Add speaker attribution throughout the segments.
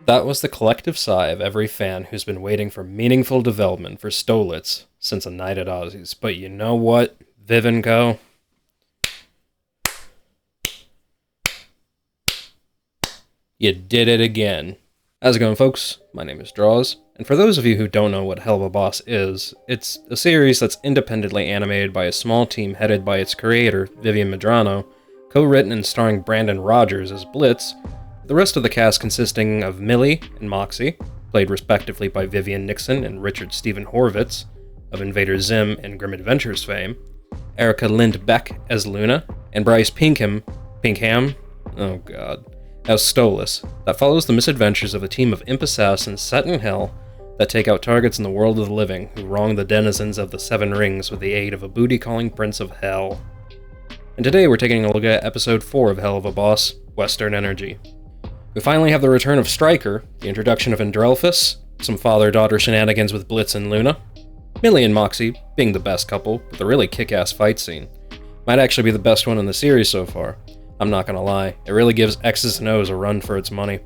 Speaker 1: That was the collective sigh of every fan who's been waiting for meaningful development for Stolitz since A Night at Ozzy's. But you know what, Viv & Co? You did it again. How's it going, folks? My name is Drawz, and for those of you who don't know what Helluva Boss is, it's a series that's independently animated by a small team headed by its creator, Vivian Medrano, co-written and starring Brandon Rogers as Blitz, the rest of the cast consisting of Millie and Moxie, played respectively by Vivian Nixon and Richard Stephen Horvitz, of Invader Zim and Grim Adventures fame, Erica Lind Beck as Luna, and Bryce Pinkham, as Stolas, that follows the misadventures of a team of imp assassins set in hell that take out targets in the world of the living who wrong the denizens of the Seven Rings with the aid of a booty-calling prince of hell. And today we're taking a look at Episode 4 of Helluva Boss, Western Energy. We finally have the return of Stryker, the introduction of Andrelphus, some father-daughter shenanigans with Blitz and Luna, Millie and Moxie being the best couple with a really kick-ass fight scene. Might actually be the best one in the series so far. I'm not gonna lie, it really gives X's and O's a run for its money.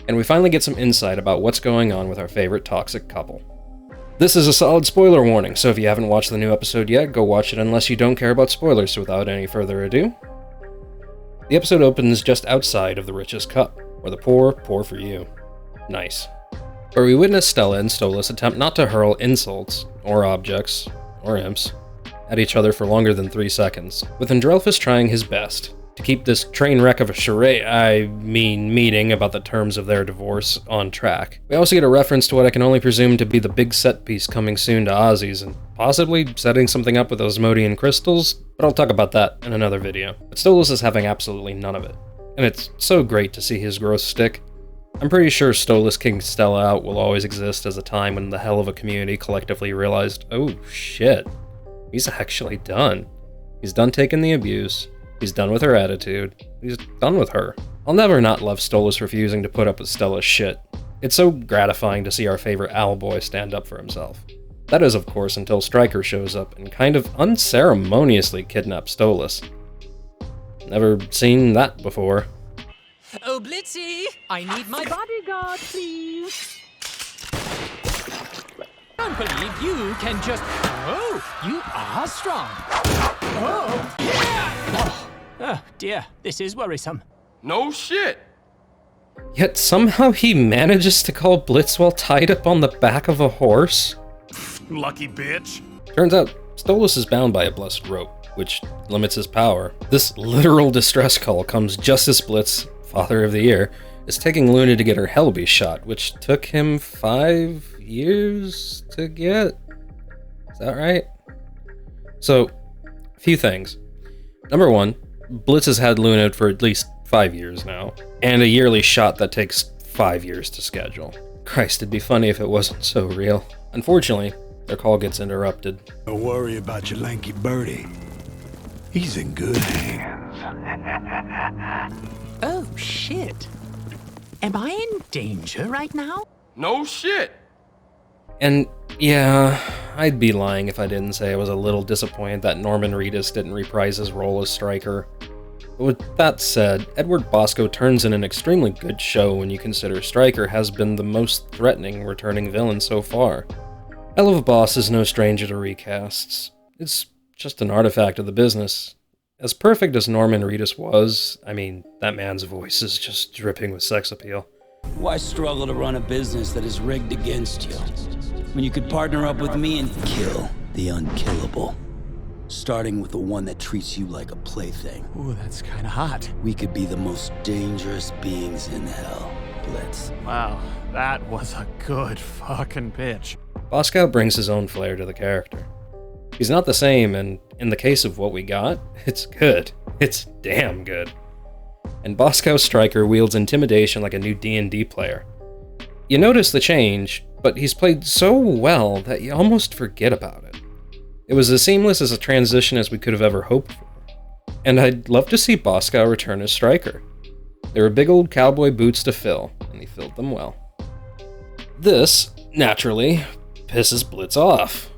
Speaker 1: And we finally get some insight about what's going on with our favorite toxic couple. This is a solid spoiler warning, so if you haven't watched the new episode yet, go watch it unless you don't care about spoilers. So without any further ado, the episode opens just outside of the Richest Cup, where the poor pour for you. Nice. Where we witness Stella and Stolas attempt not to hurl insults, or objects, or imps, at each other for longer than 3 seconds, with Andrelphus trying his best to keep this train wreck of a meeting about the terms of their divorce on track. We also get a reference to what I can only presume to be the big set piece coming soon to Ozzy's, and possibly setting something up with Osmodian crystals, but I'll talk about that in another video. But Stolas is having absolutely none of it, and it's so great to see his growth stick. I'm pretty sure Stolas kicking Stella out will always exist as a time when the Helluva community collectively realized, oh shit, he's actually done. He's done taking the abuse. He's done with her attitude. He's done with her. I'll never not love Stolas refusing to put up with Stella's shit. It's so gratifying to see our favorite owlboy stand up for himself. That is, of course, until Stryker shows up and kind of unceremoniously kidnaps Stolas. Never seen that before.
Speaker 2: Oh, Blitzy! I need my bodyguard, please! I don't believe you can just... Oh, you are strong! Oh, yeah! Oh, dear, this is worrisome.
Speaker 3: No shit!
Speaker 1: Yet somehow he manages to call Blitz while tied up on the back of a horse?
Speaker 3: Lucky bitch.
Speaker 1: Turns out, Stolas is bound by a blessed rope, which limits his power. This literal distress call comes just as Blitz, Father of the Year, is taking Luna to get her Hellbeast shot, which took him 5 years to get? Is that right? So, a few things. Number one, Blitz has had Luna for at least 5 years now, and a yearly shot that takes 5 years to schedule. Christ, it'd be funny if it wasn't so real. Unfortunately, their call gets interrupted.
Speaker 4: Don't worry about your lanky birdie. He's in good hands.
Speaker 2: Oh, shit. Am I in danger right now?
Speaker 3: No shit.
Speaker 1: And yeah, I'd be lying if I didn't say I was a little disappointed that Norman Reedus didn't reprise his role as Stryker. But with that said, Edward Bosco turns in an extremely good show when you consider Stryker has been the most threatening returning villain so far. Helluva Boss is no stranger to recasts. It's just an artifact of the business. As perfect as Norman Reedus was, I mean, that man's voice is just dripping with sex appeal.
Speaker 5: Why struggle to run a business that is rigged against you, when you could partner up with me and kill the unkillable? Starting with the one that treats you like a plaything.
Speaker 2: Ooh, that's kinda hot.
Speaker 5: We could be the most dangerous beings in hell, Blitz.
Speaker 6: Wow, that was a good fucking pitch.
Speaker 1: Bosco brings his own flair to the character. He's not the same, and in the case of what we got, it's good. It's damn good. And Bosco Stryker wields intimidation like a new D&D player. You notice the change, but he's played so well that you almost forget about it. It was as seamless as a transition as we could have ever hoped for. And I'd love to see Bosco return as Stryker. They were big old cowboy boots to fill, and he filled them well. This, naturally, pisses Blitz off.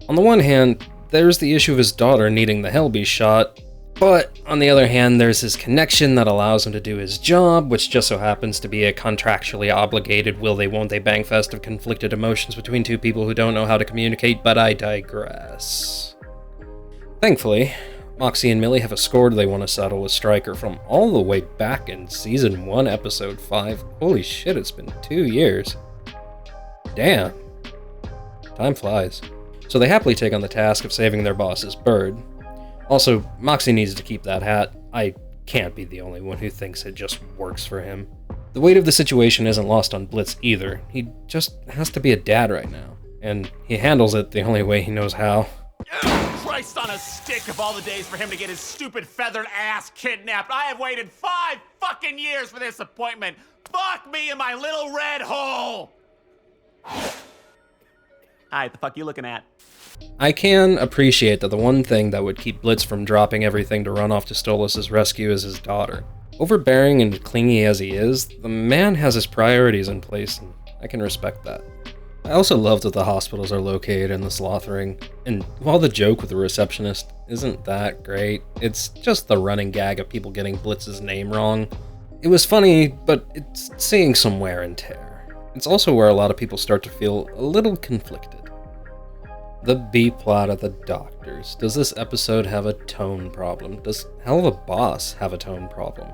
Speaker 1: On the one hand, there's the issue of his daughter needing the Hellbeast shot, But on the other hand, there's his connection that allows him to do his job, which just so happens to be a contractually obligated will they won't they bang fest of conflicted emotions between two people who don't know how to communicate, but I digress. Thankfully, Moxie and Millie have a score they want to settle with Stryker from all the way back in Season 1, Episode 5. Holy shit, it's been 2 years. Damn. Time flies. So they happily take on the task of saving their boss's bird. Also, Moxie needs to keep that hat. I can't be the only one who thinks it just works for him. The weight of the situation isn't lost on Blitz either. He just has to be a dad right now. And he handles it the only way he knows how.
Speaker 7: Christ on a stick of all the days for him to get his stupid feathered ass kidnapped. I have waited 5 fucking years for this appointment. Fuck me in my little red hole. Hi, the fuck you looking at?
Speaker 1: I can appreciate that the one thing that would keep Blitz from dropping everything to run off to Stolas' rescue is his daughter. Overbearing and clingy as he is, the man has his priorities in place, and I can respect that. I also love that the hospitals are located in the Sloth Ring, and while the joke with the receptionist isn't that great, it's just the running gag of people getting Blitz's name wrong. It was funny, but it's seeing some wear and tear. It's also where a lot of people start to feel a little conflicted. The B-plot of the doctors. Does this episode have a tone problem? Does Helluva Boss have a tone problem?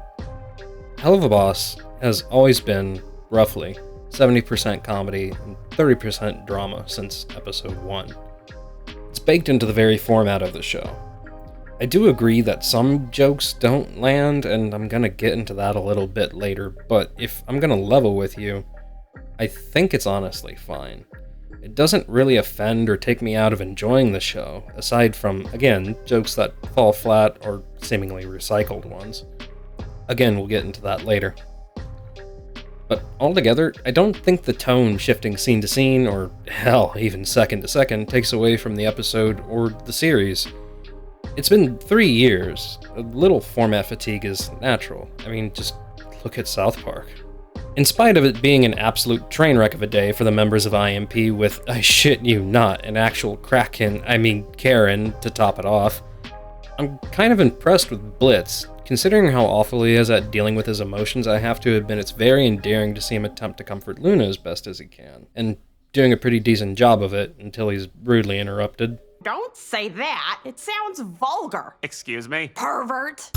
Speaker 1: Helluva Boss has always been, roughly, 70% comedy and 30% drama since episode 1. It's baked into the very format of the show. I do agree that some jokes don't land, and I'm gonna get into that a little bit later, but if I'm gonna level with you, I think it's honestly fine. It doesn't really offend or take me out of enjoying the show, aside from, again, jokes that fall flat or seemingly recycled ones. Again, we'll get into that later. But altogether, I don't think the tone shifting scene to scene, or hell, even second to second, takes away from the episode or the series. It's been 3 years. A little format fatigue is natural. I mean, just look at South Park. In spite of it being an absolute train wreck of a day for the members of IMP with, I shit you not, an actual Karen to top it off, I'm kind of impressed with Blitz. Considering how awful he is at dealing with his emotions, I have to admit it's very endearing to see him attempt to comfort Luna as best as he can, and doing a pretty decent job of it until he's rudely interrupted.
Speaker 8: Don't say that. It sounds vulgar.
Speaker 7: Excuse me?
Speaker 8: Pervert.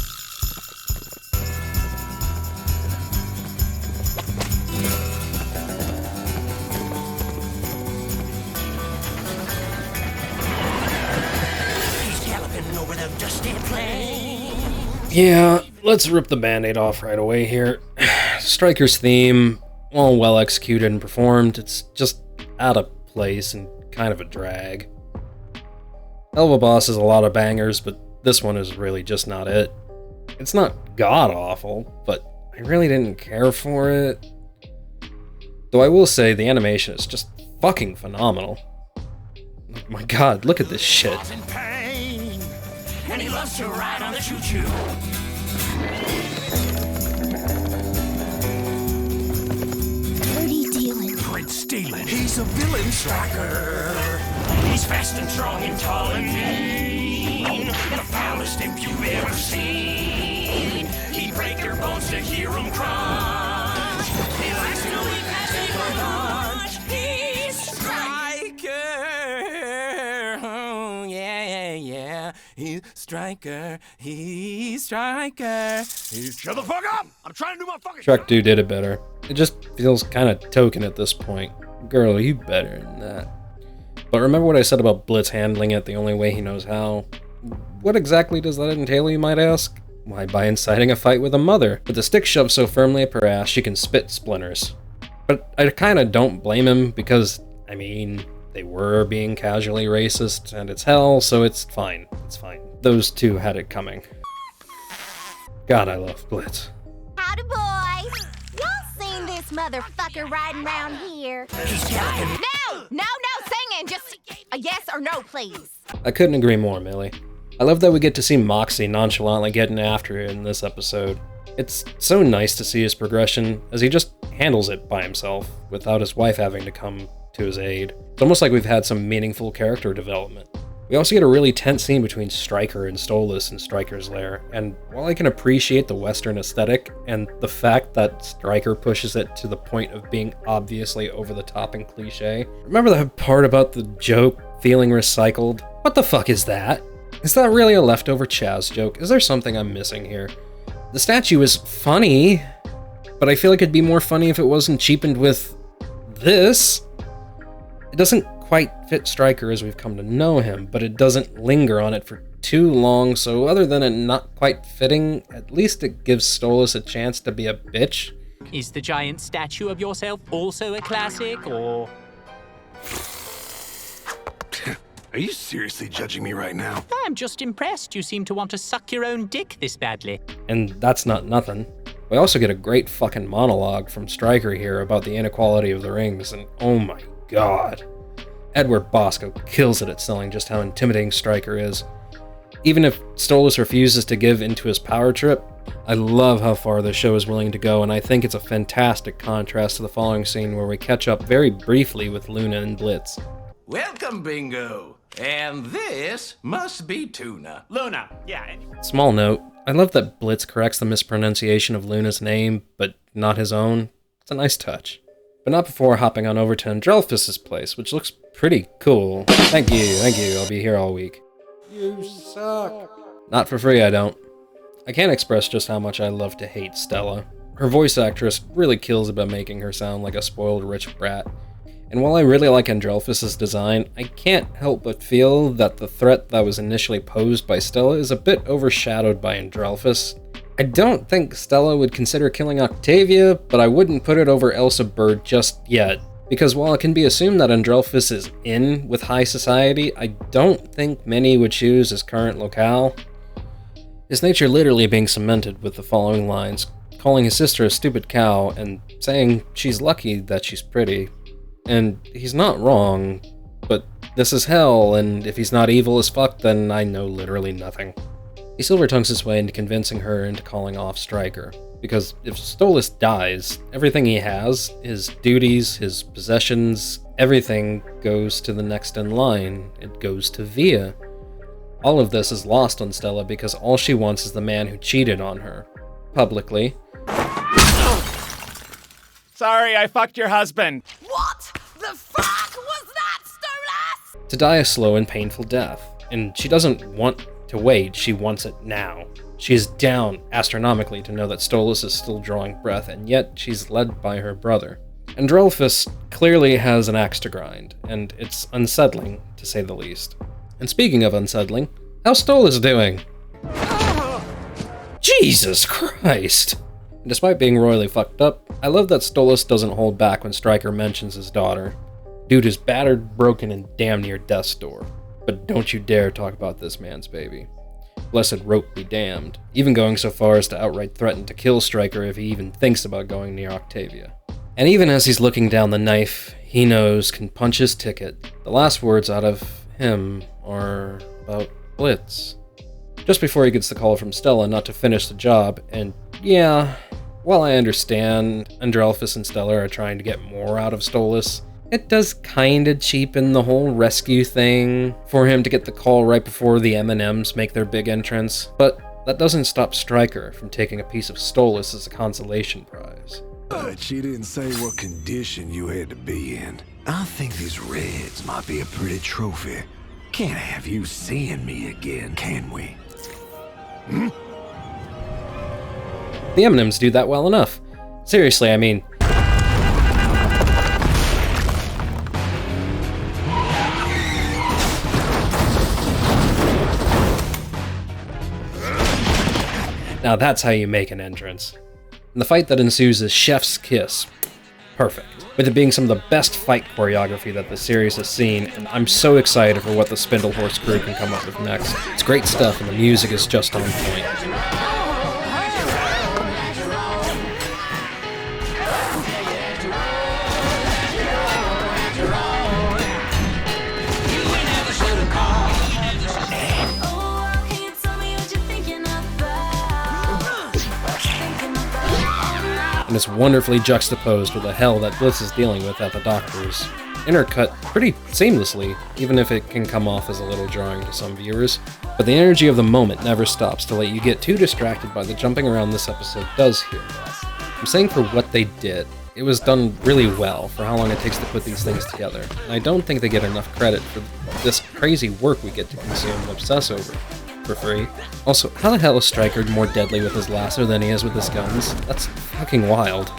Speaker 1: Yeah, let's rip the band-aid off right away here. Stryker's theme, while well executed and performed, it's just out of place and kind of a drag. Helluva Boss has a lot of bangers, but this one is really just not it. It's not god-awful, but I really didn't care for it. Though I will say the animation is just fucking phenomenal. My god, look at this shit.
Speaker 9: And he loves to ride on the choo-choo.
Speaker 10: Dirty dealing.
Speaker 9: Great stealing. He's a villain striker. He's fast and strong and tall and mean. The foulest imp you've ever seen. He'd break your bones to hear him crunch. He likes to eat magic for lunch. He's Striker. Oh, yeah. He's Striker. Shut the fuck up! I'm trying to do my fucking
Speaker 1: Shrek 2 did it better. It just feels kind of token at this point. Girl, you better than that. But remember what I said about Blitz handling it the only way he knows how? What exactly does that entail, you might ask? Why, by inciting a fight with a mother, with the stick shoved so firmly up her ass she can spit splinters. But I kinda don't blame him, because, I mean, they were being casually racist, and it's hell, so it's fine. It's fine. Those two had it coming. God, I love Blitz.
Speaker 10: Howdy, boys. Y'all seen this motherfucker riding around here? No singing. Just a yes or no, please.
Speaker 1: I couldn't agree more, Millie. I love that we get to see Moxie nonchalantly getting after it in this episode. It's so nice to see his progression, as he just handles it by himself, without his wife having to come to his aid. It's almost like we've had some meaningful character development. We also get a really tense scene between Stryker and Stolas in Stryker's lair, and while I can appreciate the Western aesthetic and the fact that Stryker pushes it to the point of being obviously over the top and cliche, remember that part about the joke feeling recycled? What the fuck is that? Is that really a leftover Chaz joke? Is there something I'm missing here? The statue is funny, but I feel like it'd be more funny if it wasn't cheapened with this. It doesn't quite fit Stryker as we've come to know him, but it doesn't linger on it for too long, so other than it not quite fitting, at least it gives Stolas a chance to be a bitch.
Speaker 2: Is the giant statue of yourself also a classic, or...?
Speaker 4: Are you seriously judging me right now?
Speaker 2: I'm just impressed you seem to want to suck your own dick this badly.
Speaker 1: And that's not nothing. We also get a great fucking monologue from Stryker here about the inequality of the rings, and oh my god. Edward Bosco kills it at selling just how intimidating Stryker is. Even if Stolas refuses to give into his power trip, I love how far the show is willing to go, and I think it's a fantastic contrast to the following scene where we catch up very briefly with Luna and Blitz.
Speaker 9: Welcome, Bingo. And this must be Tuna.
Speaker 7: Luna, yeah.
Speaker 1: Small note, I love that Blitz corrects the mispronunciation of Luna's name, but not his own. It's a nice touch. But not before hopping on over to Andrelphus's place, which looks pretty cool. Thank you, I'll be here all week.
Speaker 4: You suck.
Speaker 1: Not for free, I don't. I can't express just how much I love to hate Stella. Her voice actress really kills it by making her sound like a spoiled rich brat. And while I really like Andrelphus's design, I can't help but feel that the threat that was initially posed by Stella is a bit overshadowed by Andrelphus. I don't think Stella would consider killing Octavia, but I wouldn't put it over Elsa Bird just yet. Because while it can be assumed that Andrelphus is in with high society, I don't think many would choose his current locale. His nature literally being cemented with the following lines, calling his sister a stupid cow and saying she's lucky that she's pretty. And he's not wrong, but this is hell, and if he's not evil as fuck, then I know literally nothing. He silver-tongues his way into convincing her into calling off Stryker, because if Stolas dies, everything he has, his duties, his possessions, everything goes to the next in line. It goes to Via. All of this is lost on Stella because all she wants is the man who cheated on her. Publicly.
Speaker 7: Sorry, I fucked your husband.
Speaker 10: What the fuck was that, Stolas?
Speaker 1: To die a slow and painful death. And she doesn't want to wait, she wants it now. She is down astronomically to know that Stolas is still drawing breath, and yet she's led by her brother. Andrelphus clearly has an axe to grind, and it's unsettling, to say the least. And speaking of unsettling, how's Stolas doing? Jesus Christ! And despite being royally fucked up, I love that Stolas doesn't hold back when Stryker mentions his daughter. Dude is battered, broken, and damn near death's door. But don't you dare talk about this man's baby. Blessed rope be damned, even going so far as to outright threaten to kill Stryker if he even thinks about going near Octavia. And even as he's looking down the knife he knows can punch his ticket, the last words out of him are about Blitz. Just before he gets the call from Stella not to finish the job, and yeah, while I understand Andrelphus and Stella are trying to get more out of Stolas, it does kinda cheapen the whole rescue thing for him to get the call right before the M&Ms make their big entrance, but that doesn't stop Stryker from taking a piece of Stolas as a consolation prize.
Speaker 4: But she didn't say what condition you had to be in. I think these reds might be a pretty trophy. Can't have you seeing me again, can we?
Speaker 1: The M&Ms do that well enough. Seriously, I mean... Now that's how you make an entrance. And the fight that ensues is chef's kiss. Perfect. With it being some of the best fight choreography that the series has seen, and I'm so excited for what the Spindle Horse crew can come up with next. It's great stuff and the music is just on point. And it's wonderfully juxtaposed with the hell that Blitz is dealing with at the doctor's. intercut pretty seamlessly, even if it can come off as a little jarring to some viewers. But the energy of the moment never stops to let you get too distracted by the jumping around this episode does here. I'm saying for what they did, it was done really well for how long it takes to put these things together, and I don't think they get enough credit for this crazy work we get to consume and obsess over for free. Also, how the hell is Stryker more deadly with his lasso than he is with his guns? That's fucking wild.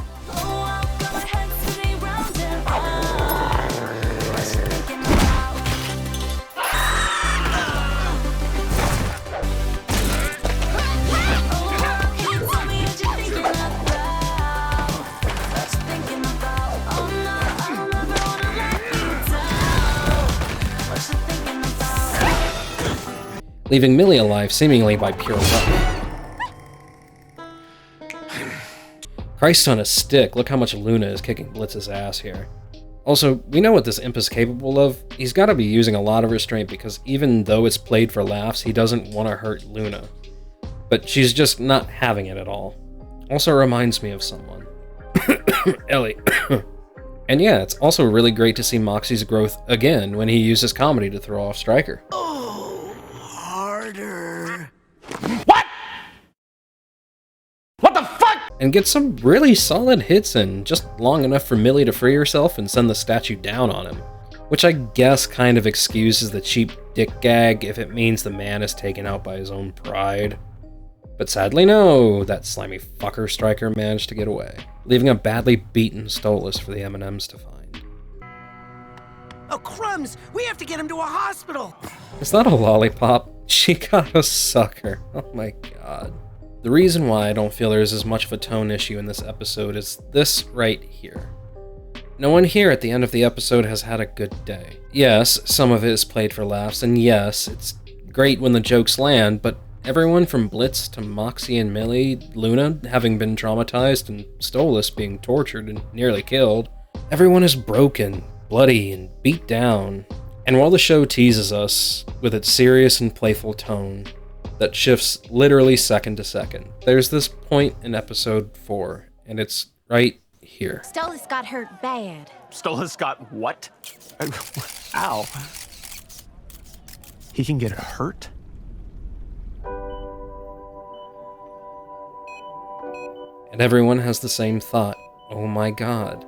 Speaker 1: Leaving Millie alive seemingly by pure luck. Christ on a stick, look how much Luna is kicking Blitz's ass here. Also, we know what this imp is capable of. He's gotta be using a lot of restraint because even though it's played for laughs, he doesn't want to hurt Luna. But she's just not having it at all. Also reminds me of someone. Ellie. And yeah, it's also really great to see Moxie's growth again when he uses comedy to throw off Stryker. And get some really solid hits in, just long enough for Millie to free herself and send the statue down on him. Which I guess kind of excuses the cheap dick gag if it means the man is taken out by his own pride. But sadly no, that slimy fucker Stryker managed to get away, leaving a badly beaten Stolas for the M&Ms to find.
Speaker 9: Oh crumbs, we have to get him to a hospital!
Speaker 1: It's not a lollipop, she got a sucker, oh my god. The reason why I don't feel there's as much of a tone issue in this episode is this right here. No one here at the end of the episode has had a good day. Yes, some of it is played for laughs, and yes, it's great when the jokes land, but everyone from Blitz to Moxie and Millie, Luna having been traumatized, and Stolas being tortured and nearly killed, everyone is broken, bloody, and beat down. And while the show teases us with its serious and playful tone, that shifts literally second to second. There's this point in episode 4, and it's right here.
Speaker 10: Stolas got hurt bad.
Speaker 7: Stolas got what?
Speaker 6: Ow. He can get hurt?
Speaker 1: And everyone has the same thought. Oh my god,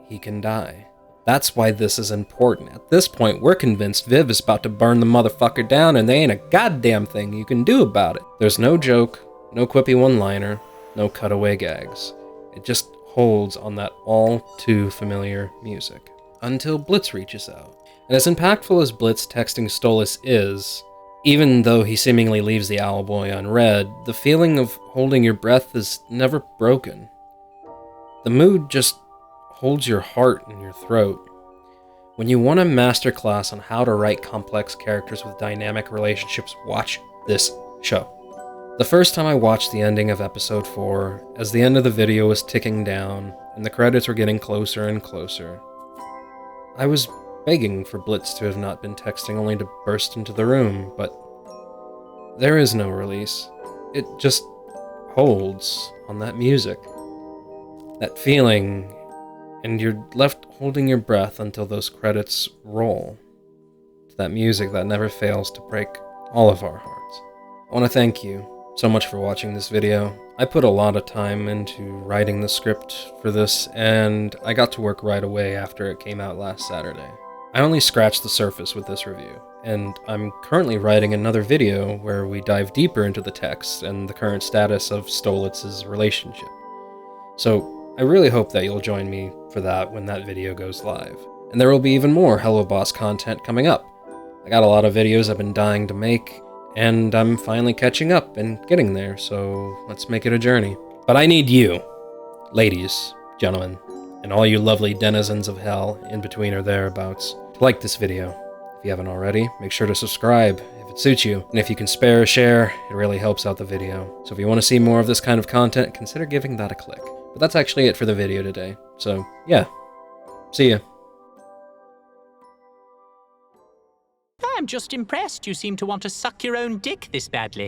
Speaker 1: he can die. That's why this is important. At this point, we're convinced Viv is about to burn the motherfucker down and there ain't a goddamn thing you can do about it. There's no joke, no quippy one-liner, no cutaway gags. It just holds on that all too familiar music. Until Blitz reaches out. And as impactful as Blitz texting Stolas is, even though he seemingly leaves the owl boy unread, the feeling of holding your breath is never broken. The mood just holds your heart in your throat. When you want a masterclass on how to write complex characters with dynamic relationships, watch this show. The first time I watched the ending of episode 4, as the end of the video was ticking down and the credits were getting closer and closer, I was begging for Blitz to have not been texting only to burst into the room, but there is no release. It just holds on that music. That feeling, and you're left holding your breath until those credits roll. To that music that never fails to break all of our hearts. I want to thank you so much for watching this video. I put a lot of time into writing the script for this, and I got to work right away after it came out last Saturday. I only scratched the surface with this review, and I'm currently writing another video where we dive deeper into the text and the current status of Stolitz's relationship. So I really hope that you'll join me for that when that video goes live. And there will be even more Hello Boss content coming up. I got a lot of videos I've been dying to make, and I'm finally catching up and getting there, so let's make it a journey. But I need you, ladies, gentlemen, and all you lovely denizens of hell in between or thereabouts, to like this video. If you haven't already, make sure to subscribe if it suits you, and if you can spare a share, it really helps out the video. So if you want to see more of this kind of content, consider giving that a click. But that's actually it for the video today, so yeah, see ya.
Speaker 2: I'm just impressed you seem to want to suck your own dick this badly.